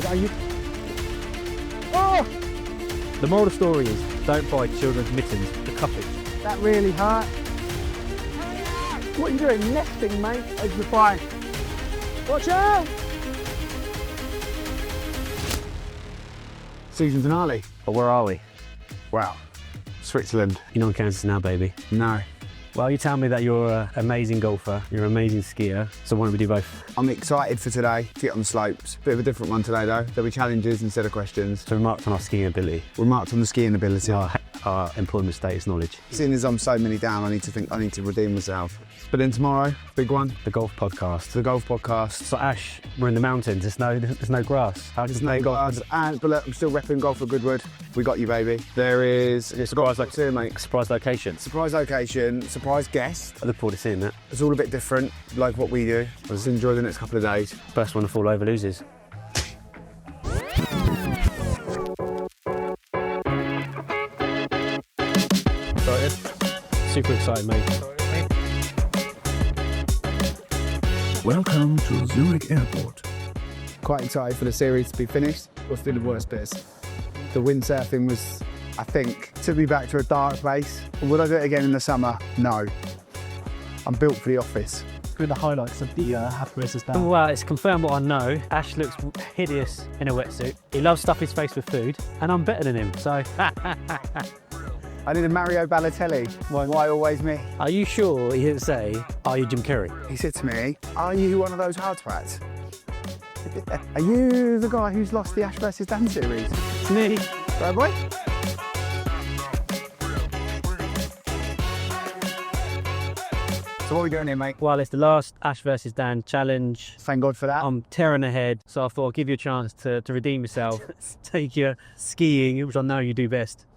Are you... Oh! The moral of the story is, don't buy children's mittens for cuppage. That really hurt. What are you doing? Nesting, mate? Over the fire. Watch out! Season finale. But where are we? Wow. Switzerland. You're not in Kansas now, baby. No. Well, you tell me that you're an amazing golfer, you're an amazing skier, so why don't we do both? I'm excited for today to get on the slopes. Bit of a different one today though. There'll be challenges instead of questions. So remarked on our skiing ability. Remarked on the skiing ability. Our employment status knowledge. Seeing as I'm so many down, I need to redeem myself. But then tomorrow, big one. The golf podcast. The golf podcast. So Ash, we're in the mountains, there's no grass. How does no grass? But look, I'm still repping golf for Goodwood. We got you, baby. There is a surprise here, mate. Surprise location. Surprise location, surprise guest. I look forward to seeing that. It's all a bit different, like what we do. I'll just enjoy the next couple of days. First one to fall over loses. Excited? Super excited, mate. Welcome to Zurich Airport. Quite excited for the series to be finished. What's been the worst bits? The windsurfing was, I think, took me back to a dark place. Would I do it again in the summer? No. I'm built for the office. With the highlights of the half races down. Well, it's confirmed what I know. Ash looks hideous in a wetsuit. He loves stuff his face with food, and I'm better than him, so... I did a Mario Balotelli. Why always me? Are you sure he didn't say, are you Jim Carrey? He said to me, are you one of those hard twats? Are you the guy who's lost the Ash vs Dan series? It's me. Right, boy? So what are we doing here, mate? Well, it's the last Ash vs Dan challenge. Thank God for that. I'm tearing ahead, so I thought I'd give you a chance to redeem yourself. Take your skiing, which I know you do best.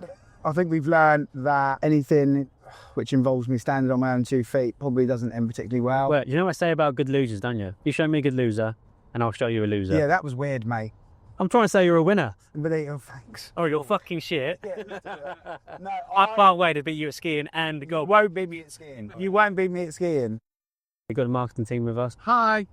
I think we've learned that anything which involves me standing on my own 2 feet probably doesn't end particularly well. Well, you know what I say about good losers, don't you? You show me a good loser, and I'll show you a loser. Yeah, that was weird, mate. I'm trying to say you're a winner. But oh, thanks. Oh, you're fucking shit. Yeah, let's do it. No, I can't wait to beat you at skiing and go. You won't beat me at skiing. You won't beat me at skiing. We've got a marketing team with us. Hi.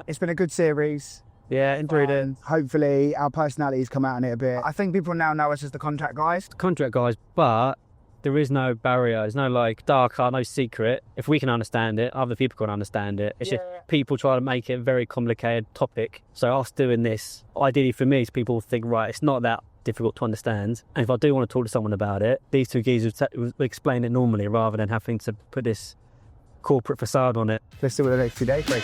It's been a good series. Yeah, enjoyed it. Hopefully our personalities come out in it a bit. I think people now know us as the contract guys. Contract guys, but there is no barrier. There's no like dark art, no secret. If we can understand it, other people can understand it. It's just people try to make it a very complicated topic. So us doing this, ideally for me, is people think, right, it's not that difficult to understand. And if I do want to talk to someone about it, these two geezers will explain it normally rather than having to put this corporate facade on it. Let's see what the next few days bring.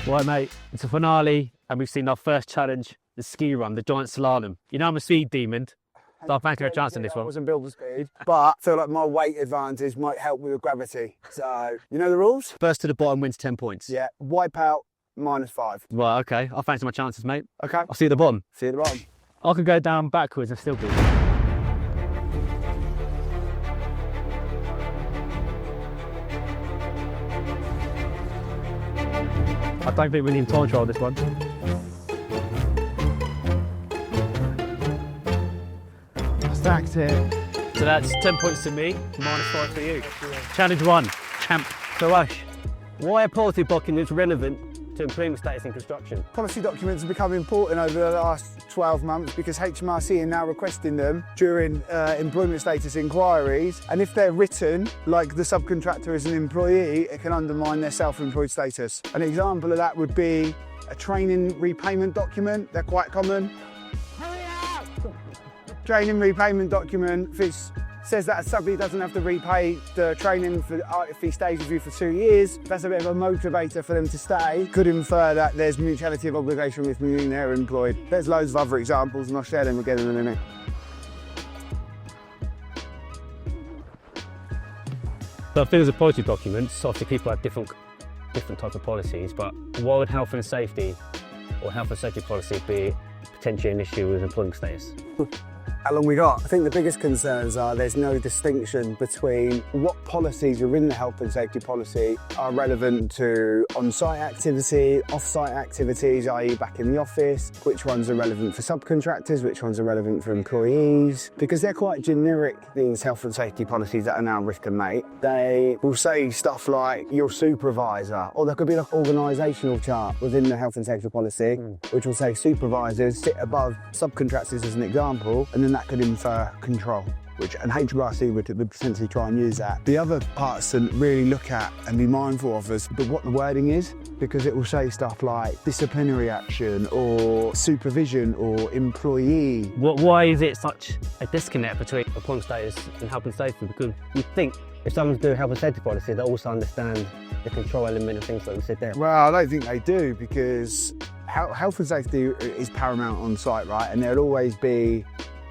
Right, mate, it's a finale, and we've seen our first challenge, the ski run, the giant slalom. You know I'm a speed demon, so I fancy a chance in this one. I wasn't built for speed, but I feel like my weight advantage might help with the gravity. So, you know the rules? First to the bottom wins 10 points. Yeah, wipe out -5. Well, okay, I'll fancy my chances, mate. Okay. I'll see you at the bottom. See you at the bottom. I could go down backwards and still beat you. I don't think we need time trial this one. Stacked it. So that's 10 points to me, -5 for you. Challenge 1, champ. So Ash, why are policy documents relevant to employment status in construction? Policy documents have become important over the last 12 months because HMRC are now requesting them during employment status inquiries, and if they're written like the subcontractor is an employee, it can undermine their self-employed status. An example of that would be a training repayment document. They're quite common. Hurry up! Training repayment document, if it says that a subby doesn't have to repay the training for, if he stays with you for 2 years, that's a bit of a motivator for them to stay. Could infer that there's mutuality of obligation with meaning they're employed. There's loads of other examples and I'll share them again in a minute. So I feel as a policy documents, obviously people have different types of policies, but why would health and safety or health and safety policy be potentially an issue with employment status? How long we got? I think the biggest concerns are there's no distinction between what policies are in the health and safety policy are relevant to on-site activity, off-site activities, i.e. back in the office, which ones are relevant for subcontractors, which ones are relevant for employees, because they're quite generic, these health and safety policies that are now risk and mate. They will say stuff like your supervisor, or there could be like an organisational chart within the health and safety policy, which will say supervisors sit above subcontractors as an example, and then that could infer control, and HMRC would potentially try and use that. The other parts to really look at and be mindful of is what the wording is, because it will say stuff like disciplinary action or supervision or employee. Why is it such a disconnect between employment status and health and safety? Because you think if someone's doing health and safety policy, they also understand the control element of things like we said there. Well, I don't think they do, because health and safety is paramount on site, right? And there'll always be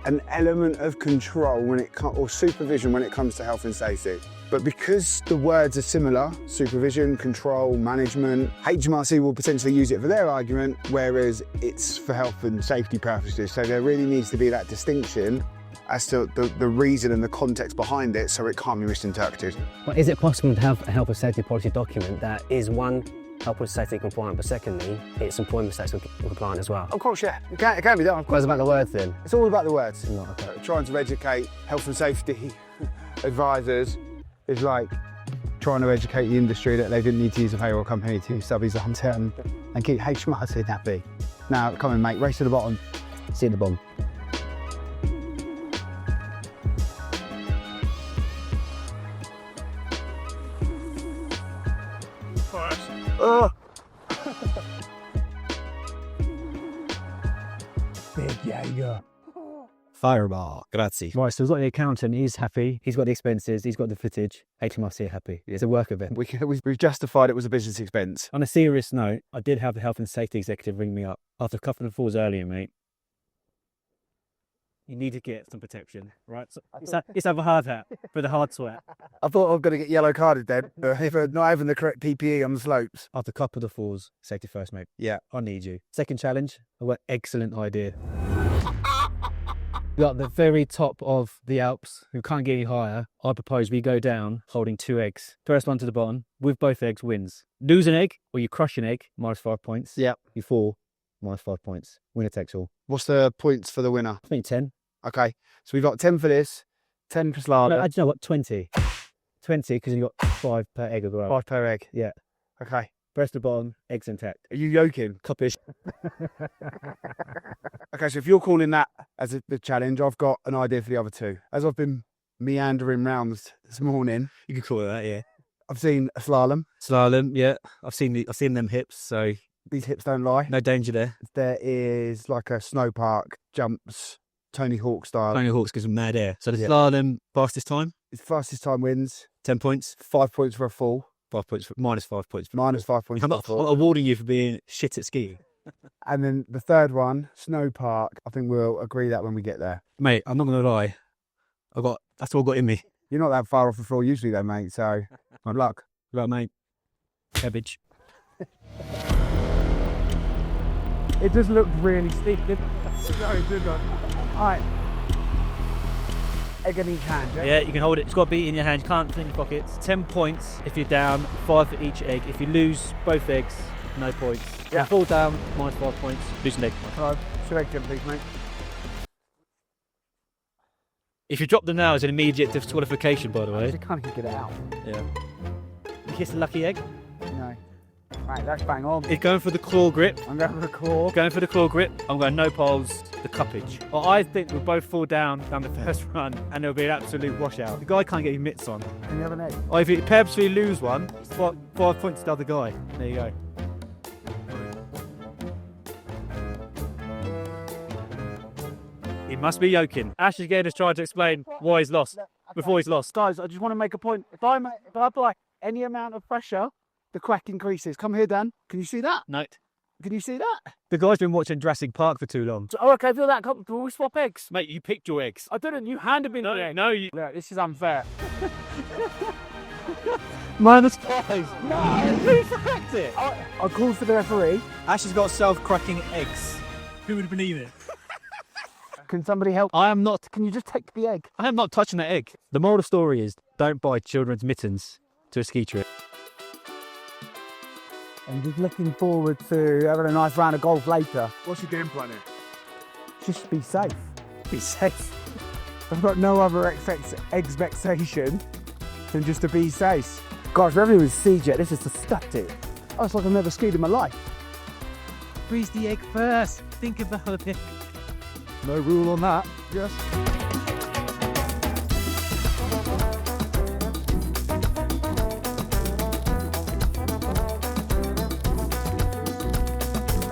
an element of control or supervision when it comes to health and safety. But because the words are similar, supervision, control, management, HMRC will potentially use it for their argument, whereas it's for health and safety purposes. So there really needs to be that distinction as to the reason and the context behind it, so it can't be misinterpreted. Well, is it possible to have a health and safety policy document that is, one, health and safety compliant, but secondly, it's employment status compliant as well? Of course, yeah. It can be done. What about the words then? It's all about the words. No, okay. Trying to educate health and safety advisors is like trying to educate the industry that they didn't need to use a payroll company to use subbies and keep HMRC happy. Now, come on, mate, race to the bottom. See you at the bottom. Oh. Big Jaeger. Fireball. Grazie. Right, so we've got the accountant, he's happy. He's got the expenses, he's got the footage. HMRC are happy. It's a work event. We've justified it was a business expense. On a serious note, I did have the health and safety executive ring me up after a couple of falls earlier, mate. You need to get some protection, right? So it's have a hard hat for the hard sweat. I thought I was going to get yellow carded then, for not having the correct PPE on the slopes. After a couple of falls, safety first, mate. Yeah. I need you. Second challenge, I've got an excellent idea. We got the very top of the Alps, we can't get any higher. I propose we go down holding 2 eggs. First one to the bottom, with both eggs wins. Lose an egg, or you crush an egg, -5 points. Yeah. You fall, -5 points. Winner takes all. What's the points for the winner? I think 10. Okay, so we've got 10 for this, 10 for slalom. No, actually, no, what, 20. 20, because you've got 5 per egg as well. 5 per egg. Yeah. Okay. Press the bottom, eggs intact. Are you yoking? Coppish. Okay, so if you're calling that as the challenge, I've got an idea for the other two. As I've been meandering rounds this morning, You could call it that, yeah. I've seen a slalom. Slalom, yeah. I've seen them hips, so These hips don't lie. no danger there. There is like a snow park, jumps, Tony Hawk style. Tony Hawk's gives them mad air. So the Yeah. slalom, fastest time, It's fastest time wins. 10 points, 5 points for a fall. 5 points, -5 points. -5 points I'm for a not fall. awarding you for being shit at skiing. And then the third one, snow park. I think we'll agree that when we get there. Mate, I'm not going to lie. That's all I've got in me. You're not that far off the floor usually though, mate, so good luck. Right, mate. Cabbage. It does look really steep. Sorry, good one. All right. Egg in each hand, yeah? Yeah, you can hold it. It's got to be in your hand. You can't put it in your pockets. 10 points if you're down, 5 for each egg. If you lose both eggs, no points. Yeah. If you fall down, -5 points. Lose an egg. Hello. 2 eggs in, please, mate. If you drop them now, it's an immediate disqualification, by the I way. just can't get it out. Yeah. You kiss the lucky egg. No. Right, that's bang on. It's going for the claw grip. I'm going for the claw. Going for the claw grip. I'm going no poles, the cuppage. Well, I think we'll both fall down the first run and there'll be an absolute washout. The guy can't get his mitts on. Can you have an egg? Or if you purposely lose one, it's 5 points to the other guy. There you go. He must be yoking. Ash again is trying to explain why he's lost. Before he's lost. Guys, I just want to make a point. If I apply any amount of pressure, the crack increases. Come here, Dan. Can you see that? Note. Can you see that? The guy's been watching Jurassic Park for too long. Oh, okay, I feel that comfortable. We swap eggs. Mate, you picked your eggs. I didn't. You handed me the egg. No, you... Look, this is unfair. -5. No, who cracked it? I called for the referee. Ash has got self-cracking eggs. Who would believe it? Can somebody help? I am not. Can you just take the egg? I am not touching that egg. The moral of the story is don't buy children's mittens to a ski trip. I'm just looking forward to having a nice round of golf later. What's your game plan here? Just be safe. Be safe. I've got no other expectation than just to be safe. Gosh, revenue with CJ, this is disgusting. Oh, it's like I've never skied in my life. Freeze the egg first. Think about it. No rule on that. Yes.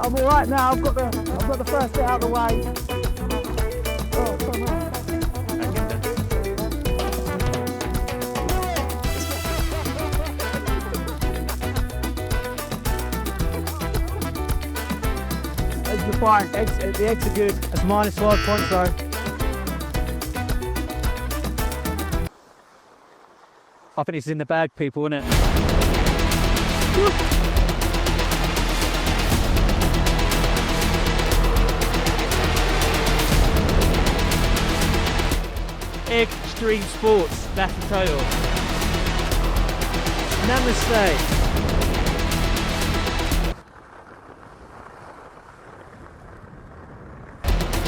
I'm all right now. I've got the first bit out of the way. Oh, come on. Eggs are fine. The eggs are good. That's -5 points though. I think it's in the bag, people, isn't it? Extreme Sports, that's the title. Namaste.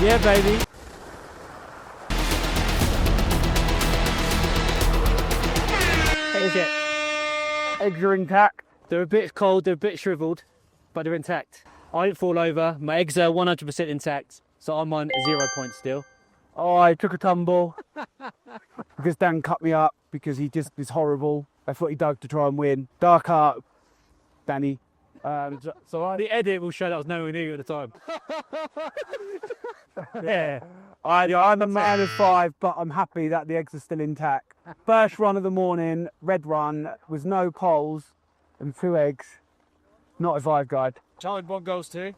Yeah, baby. Here's it. Eggs are intact. They're a bit cold, they're a bit shriveled, but they're intact. I didn't fall over, my eggs are 100% intact, so I'm on 0 points still. Oh, I took a tumble because Dan cut me up because he just is horrible. I thought he dug to try and win. Dark art, Danny. So the edit will show that I was nowhere near you at the time. Yeah, I'm a man of 5, but I'm happy that the eggs are still intact. First run of the morning, red run, with no poles and 2 eggs. Not a vibe guide. Challenge 1 goes to.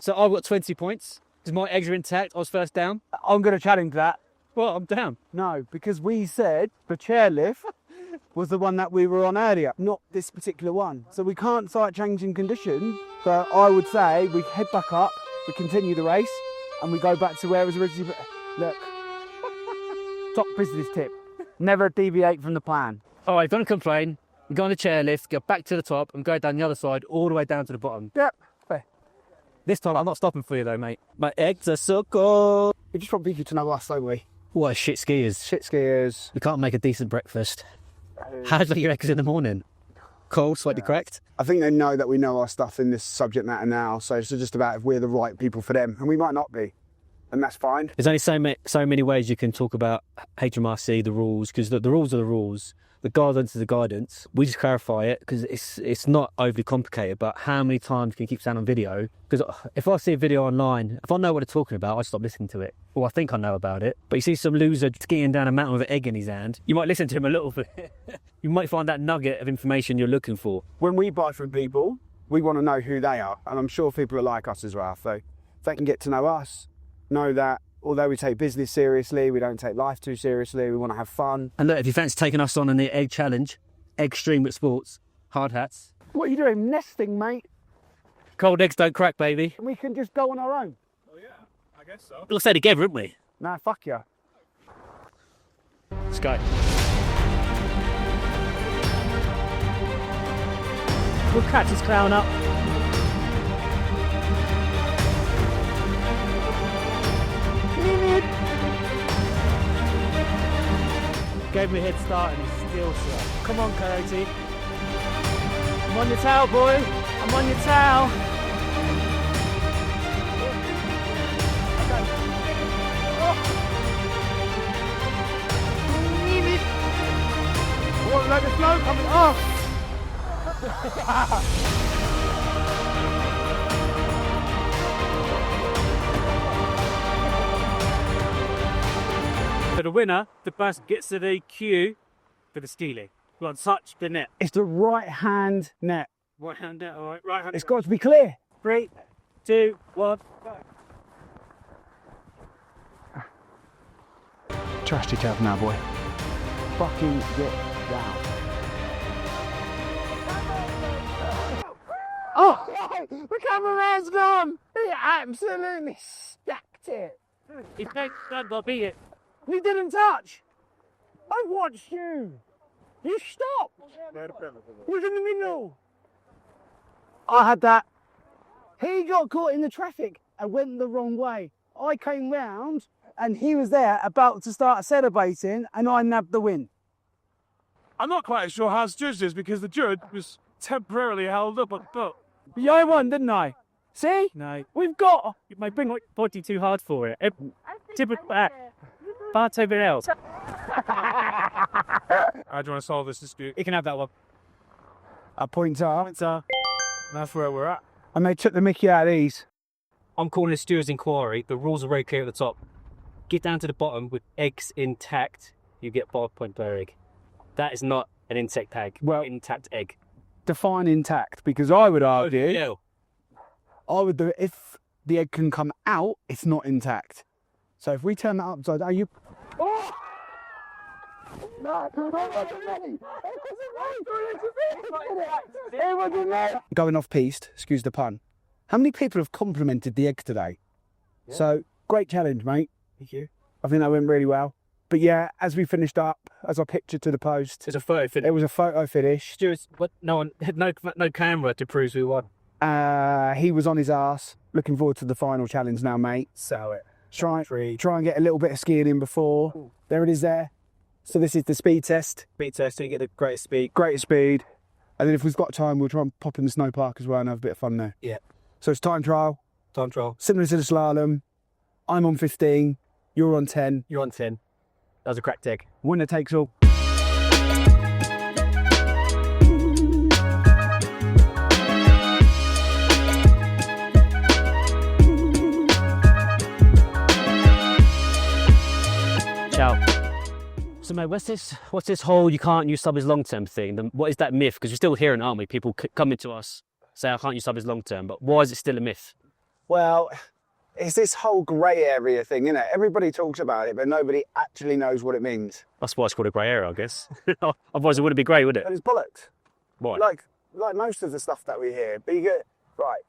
So I've got 20 points. Because my eggs are intact, I was first down. I'm going to challenge that. Well, I'm down. No, because we said the chairlift was the one that we were on earlier, not this particular one. So we can't start changing conditions. So I would say we head back up, we continue the race, and we go back to where it was originally. Look, top business tip: never deviate from the plan. All right, don't complain. Go on the chairlift, go back to the top, and go down the other side, all the way down to the bottom. Yep. Fair. This time, I'm not stopping for you though, mate. My eggs are so cold. We just want people to know us, don't we? What a shit skiers. Shit skiers. We can't make a decent breakfast. How do you like your eggs in the morning? Cold, slightly cracked? I think they know that we know our stuff in this subject matter now, so it's just about if we're the right people for them, and we might not be, and that's fine. There's only so many ways you can talk about HMRC, the rules, because the rules are the rules. The guidance is the guidance. We just clarify it because it's not overly complicated, but how many times can you keep saying on video? Because if I see a video online, if I know what they're talking about, I stop listening to it. Or I think I know about it. But you see some loser skiing down a mountain with an egg in his hand, you might listen to him a little bit. You might find that nugget of information you're looking for. When we buy from people, we want to know who they are. And I'm sure people are like us as well. So if they can get to know us, know that although we take business seriously, we don't take life too seriously, we want to have fun. And look, if you fancy taking us on in the egg challenge, Extreme at Sports, hard hats. What are you doing? Nesting, mate? Cold eggs don't crack, baby. And we can just go on our own. Oh yeah, I guess so. We'll stay together, won't we? Nah, fuck you. Let's go. We'll catch his clown up. Gave me a head start and he's still slow. Come on, Coyote. I'm on your tail, boy. I'm on your tail. What, like the snow coming off? For the winner, the person gets to the queue for the stealing. Go on, touch the net. It's the right hand net. Right hand net, all right. Right hand. It's got to be clear. 3, 2, 1, go. Trust yourself now, boy. Fucking get down. Oh! The cameraman's gone! He absolutely stacked it. It takes time to beat it. We didn't touch. I watched you. You stopped. Was in the middle. I had that. He got caught in the traffic and went the wrong way. I came round and he was there about to start celebrating and I nabbed the win. I'm not quite sure how to judge this because the judge was temporarily held up on foot. But I won, didn't I? See? No. We've got. You might bring like body too hard for it. Tip it back. Part over else. How do you want to solve this dispute? You can have that one. A pointer. And that's where we're at. And they took the mickey out of these. I'm calling a steward's inquiry. The rules are very clear at the top. Get down to the bottom with eggs intact. You get 5 point per egg. That is not an intact egg. Well, intact egg. Define intact, because I would argue, Yeah. I would do it if the egg can come out, it's not intact. So if we turn that upside down, you. Oh! No, it wasn't me. It wasn't me. Going off piste, excuse the pun. How many people have complimented the egg today? Yeah. So great challenge, mate. Thank you. I think that went really well. But yeah, as we finished up, as I pictured to the post, It's a photo finish. it was a photo finish. Stewards, but no one had no camera to prove who won. He was on his arse. Looking forward to the final challenge now, mate. So it. Try and get a little bit of skiing in before. Ooh. There it is there. So this is the speed test. Speed test, so you get the greatest speed. Greatest speed. And then if we've got time, we'll try and pop in the snow park as well and have a bit of fun there. Yeah. So it's time trial. Time trial. Similar to the slalom. I'm on 15. You're on 10. You're on 10. That was a cracked egg. Winner takes all. Ciao. So mate, what's this whole you can't use subbies long-term thing? What is that myth? Because we're still hearing, aren't we? People coming to us say I can't use subbies long-term, but why is it still a myth? Well, it's this whole grey area thing, isn't it? Everybody talks about it, but nobody actually knows what it means. That's why it's called a grey area, I guess. Otherwise it wouldn't be grey, would it? But it's bollocks. Why? Like most of the stuff that we hear. But you get, right,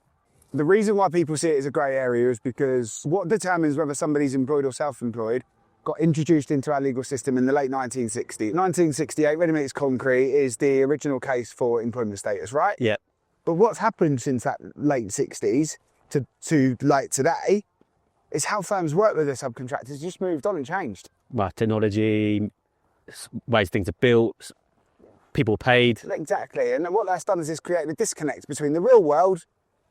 the reason why people see it as a grey area is because what determines whether somebody's employed or self-employed got introduced into our legal system in the late 1960s. 1968, ready-mix concrete is the original case for employment status, right? Yeah. But what's happened since that late 60s to like today is how firms work with their subcontractors just moved on and changed. Well, technology, ways things are built, people paid. Exactly, and what that's done is it's created a disconnect between the real world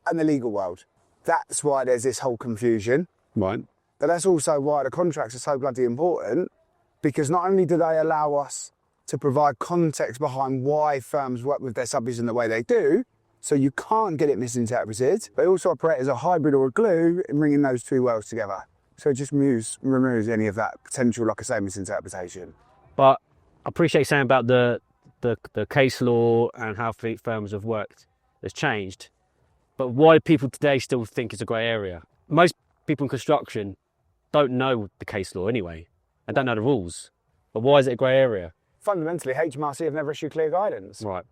and the legal world. That's why there's this whole confusion. Right. But that's also why the contracts are so bloody important, because not only do they allow us to provide context behind why firms work with their subbies in the way they do, so you can't get it misinterpreted, they also operate as a hybrid or a glue in bringing those two worlds together. So it just removes any of that potential, like I say, misinterpretation. But I appreciate you saying about the case law and how firms have worked has changed. But why do people today still think it's a grey area? Most people in construction don't know the case law anyway and don't know the rules. But why is it a grey area? Fundamentally, HMRC have never issued clear guidance. Right.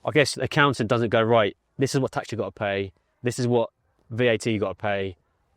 I guess the accountant doesn't go, right, this is what tax you've got to pay, this is what VAT you've got to pay,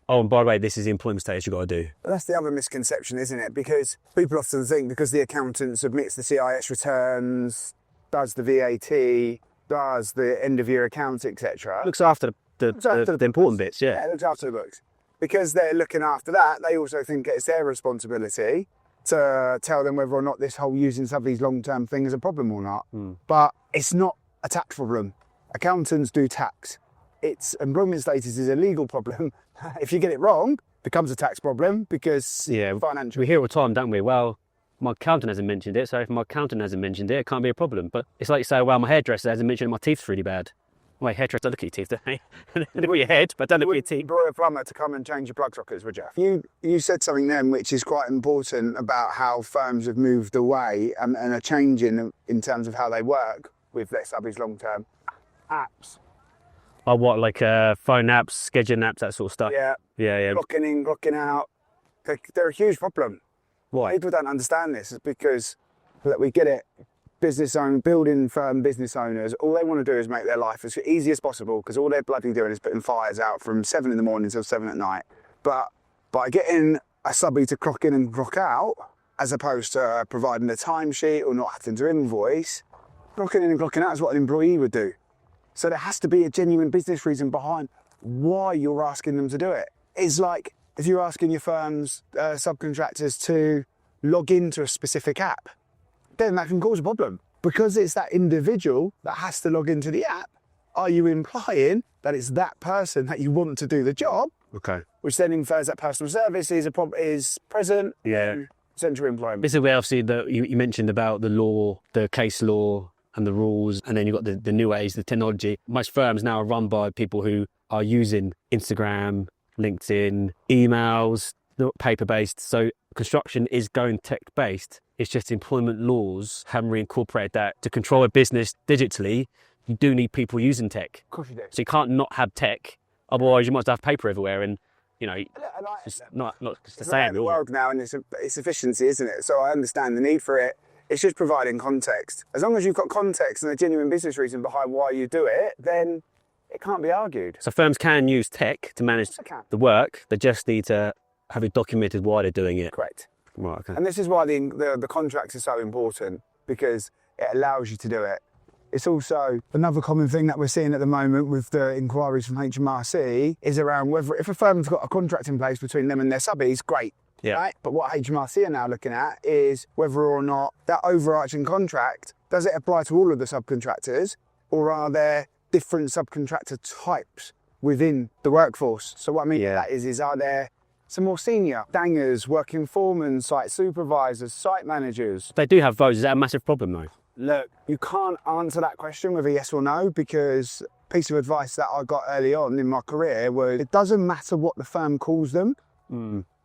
oh, and by the way, this is the employment status you've got to do. But that's the other misconception, isn't it? Because people often think because the accountant submits the CIS returns, does the VAT, does the end-of-year accounts, etc. Looks after the important bits, yeah. Yeah, looks after the books. Because they're looking after that, they also think it's their responsibility to tell them whether or not this whole using subbies long-term thing is a problem or not. But it's not a tax problem. Accountants do tax. It's employment status is a legal problem. If you get it wrong, it becomes a tax problem because financial. We hear all the time, don't we? Well, my accountant hasn't mentioned it, so if my accountant hasn't mentioned it, it can't be a problem. But it's like you say, well, my hairdresser hasn't mentioned my teeth's really bad. Well, hairdresser, don't look at your teeth, don't they? Look at your head, but don't look at your teeth. Employ a plumber to come and change your plug sockets, would you? You said something then which is quite important about how firms have moved away and are changing in terms of how they work with their subbies long term. Apps. Oh, what, like phone apps, scheduling apps, that sort of stuff? Yeah. Clocking in, clocking out. They're a huge problem. Why? People don't understand this. It's because we get it. Building firm business owners, all they want to do is make their life as easy as possible because all they're bloody doing is putting fires out from 7 in the morning till 7 at night. But by getting a subby to clock in and clock out, as opposed to providing a timesheet or not having to invoice. Clocking in and clocking out is what an employee would do. So there has to be a genuine business reason behind why you're asking them to do it. It's like if you're asking your firm's subcontractors to log into a specific app, then that can cause a problem. Because it's that individual that has to log into the app, are you implying that it's that person that you want to do the job? Okay. Which then infers that personal service is present. Yeah. Central employment. This is where obviously you mentioned about the law, the case law and the rules, and then you've got the new age, the technology. Most firms now are run by people who are using Instagram, LinkedIn, emails, not paper-based. So construction is going tech-based. It's just employment laws haven't reincorporated that. To control a business digitally, you do need people using tech. Of course you do. So you can't not have tech, otherwise you might have paper everywhere, and you know, it's not the It's same. the world now, and it's efficiency, isn't it? So I understand the need for it. It's just providing context. As long as you've got context and a genuine business reason behind why you do it, then it can't be argued. So firms can use tech to manage the work. They just need to have it documented why they're doing it. Correct. Right, okay. And this is why the contracts are so important, because it allows you to do it. It's also another common thing that we're seeing at the moment with the inquiries from HMRC is around whether, if a firm's got a contract in place between them and their subbies, great. Yeah. Right? But what HMRC are now looking at is whether or not that overarching contract, does it apply to all of the subcontractors, or are there different subcontractor types within the workforce? So what I mean by that is are there some more senior dangers, working foremen, site supervisors, site managers? They do have those. Is that a massive problem though? Look, you can't answer that question with a yes or no, because piece of advice that I got early on in my career was it doesn't matter what the firm calls them,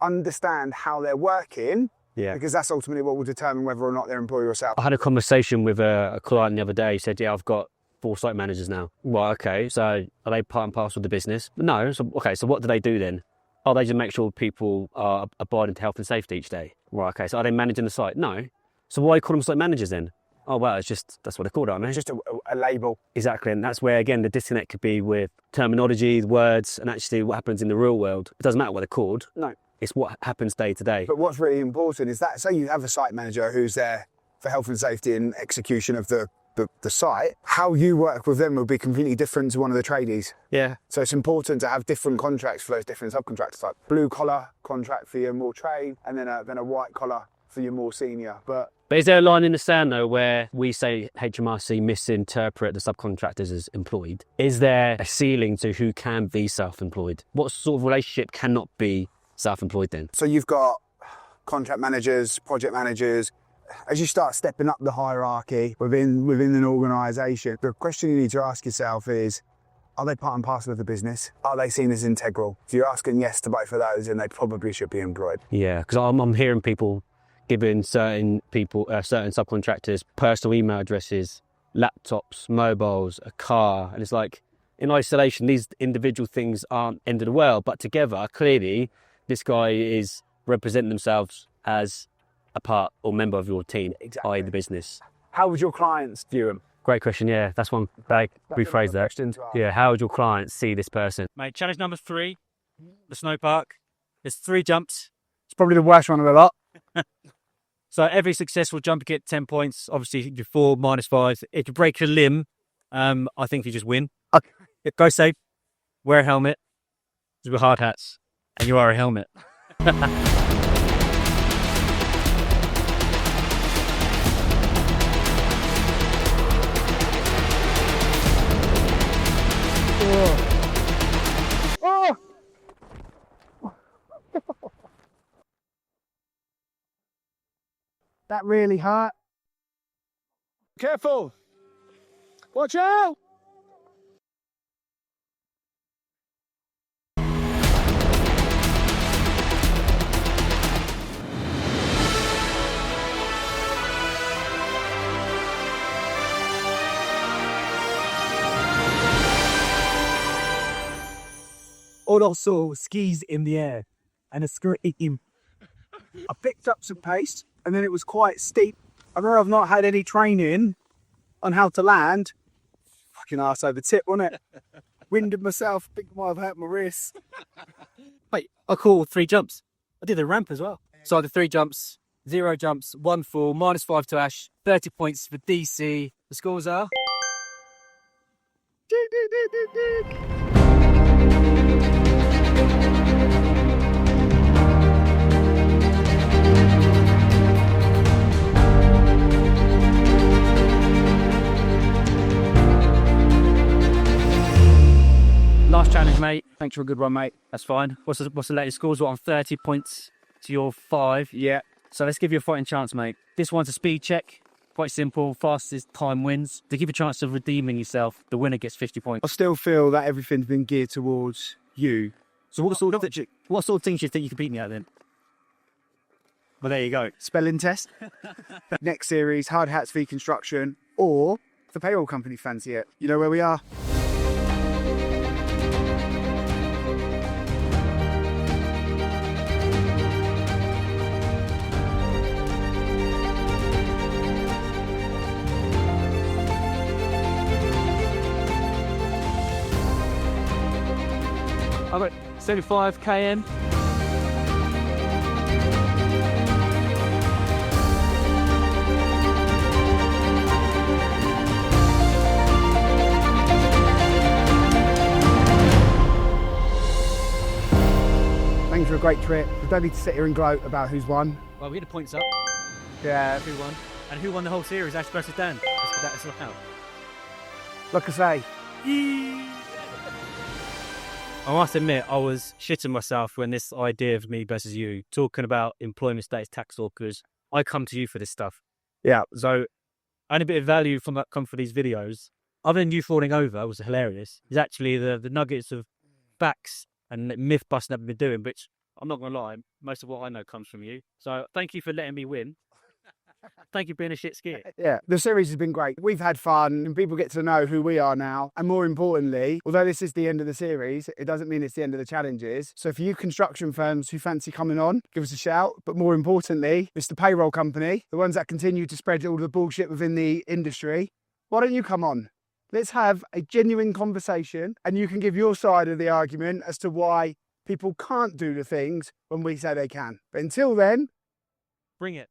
understand how they're working, because that's ultimately what will determine whether or not they're employee or self. I had a conversation with a client the other day. He said, yeah, I've got 4 site managers now. Well, okay, so are they part and parcel of the business? No. So, okay, so what do they do then? Oh, they just make sure people are abiding to health and safety each day. Right, okay, so are they managing the site? No. So why call them site managers then? Oh, well, it's just, that's what they call it, aren't they? It's just a label. Exactly, and that's where, again, the disconnect could be with terminology, words, and actually what happens in the real world. It doesn't matter what they're called. No. It's what happens day to day. But what's really important is that, say you have a site manager who's there for health and safety and execution of the site, how you work with them will be completely different to one of the tradies. Yeah. So it's important to have different contracts for those different subcontractor types. Blue collar contract for your more trade, and then a white collar for your more senior. But is there a line in the sand though where we say HMRC misinterpret the subcontractors as employed? Is there a ceiling to who can be self-employed? What sort of relationship cannot be self-employed then? so you've got contract managers, project managers. As you start stepping up the hierarchy within an organisation, the question you need to ask yourself is, are they part and parcel of the business? Are they seen as integral? If you're asking yes to both of those, then they probably should be employed. Yeah, because I'm hearing people giving certain subcontractors personal email addresses, laptops, mobiles, a car, and it's like, in isolation, these individual things aren't end of the world, but together, clearly, this guy is representing themselves as a part or member of your team, i.e. the business. How would your clients view them? Great question, yeah. That's one. Rephrase that. Yeah, how would your clients see this person? Mate, challenge number 3, the snow park. There's 3 jumps. It's probably the worst one of the lot. So every successful jump, you get 10 points. Obviously, if you're 4, -5. If you break a limb, I think you just win. Okay. Go safe, wear a helmet, because we're hard hats, and you are a helmet. That really hurt. Careful. Watch out. All I saw was skis in the air and a scream. I picked up some pace, and then it was quite steep. I remember I've not had any training on how to land. Fucking arse over tip, wasn't it? Winded myself, think I might have hurt my wrist. Wait, I call 3 jumps. I did the ramp as well. So I did 3 jumps, 0 jumps, 1 fall, -5 to Ash, 30 points for DC. The scores are... Last challenge, mate. Thanks for a good one, mate. That's fine. What's the latest scores? What, on 30 points to your 5? Yeah. So let's give you a fighting chance, mate. This one's a speed check. Quite simple. Fastest time wins. To give you a chance of redeeming yourself, the winner gets 50 I points. still feel that everything's been geared towards you. So what sort of things do you think you can beat me at then? Well, there you go. Spelling test. Next series, hard hats v construction, or the payroll company fancy it. You know where we are. I've got 75 km. Thanks for a great trip. We don't need to sit here and gloat about who's won. Well, we get the points up. Yeah. Who won? And who won the whole series? Ash versus Dan. Let's look out. Like I say, I must admit, I was shitting myself when this idea of me versus you, talking about employment status tax law, because I come to you for this stuff. yeah. So, only bit of value from that come for these videos, other than you falling over, was hilarious, is actually the nuggets of facts and myth busting that we've been doing, which I'm not going to lie, most of what I know comes from you. So, thank you for letting me win. Thank you for being a shit skier. Yeah, the series has been great. We've had fun and people get to know who we are now. And more importantly, although this is the end of the series, it doesn't mean it's the end of the challenges. So for you construction firms who fancy coming on, give us a shout. But more importantly, it's the payroll company, the ones that continue to spread all the bullshit within the industry. Why don't you come on? Let's have a genuine conversation and you can give your side of the argument as to why people can't do the things when we say they can. But until then, Bring it.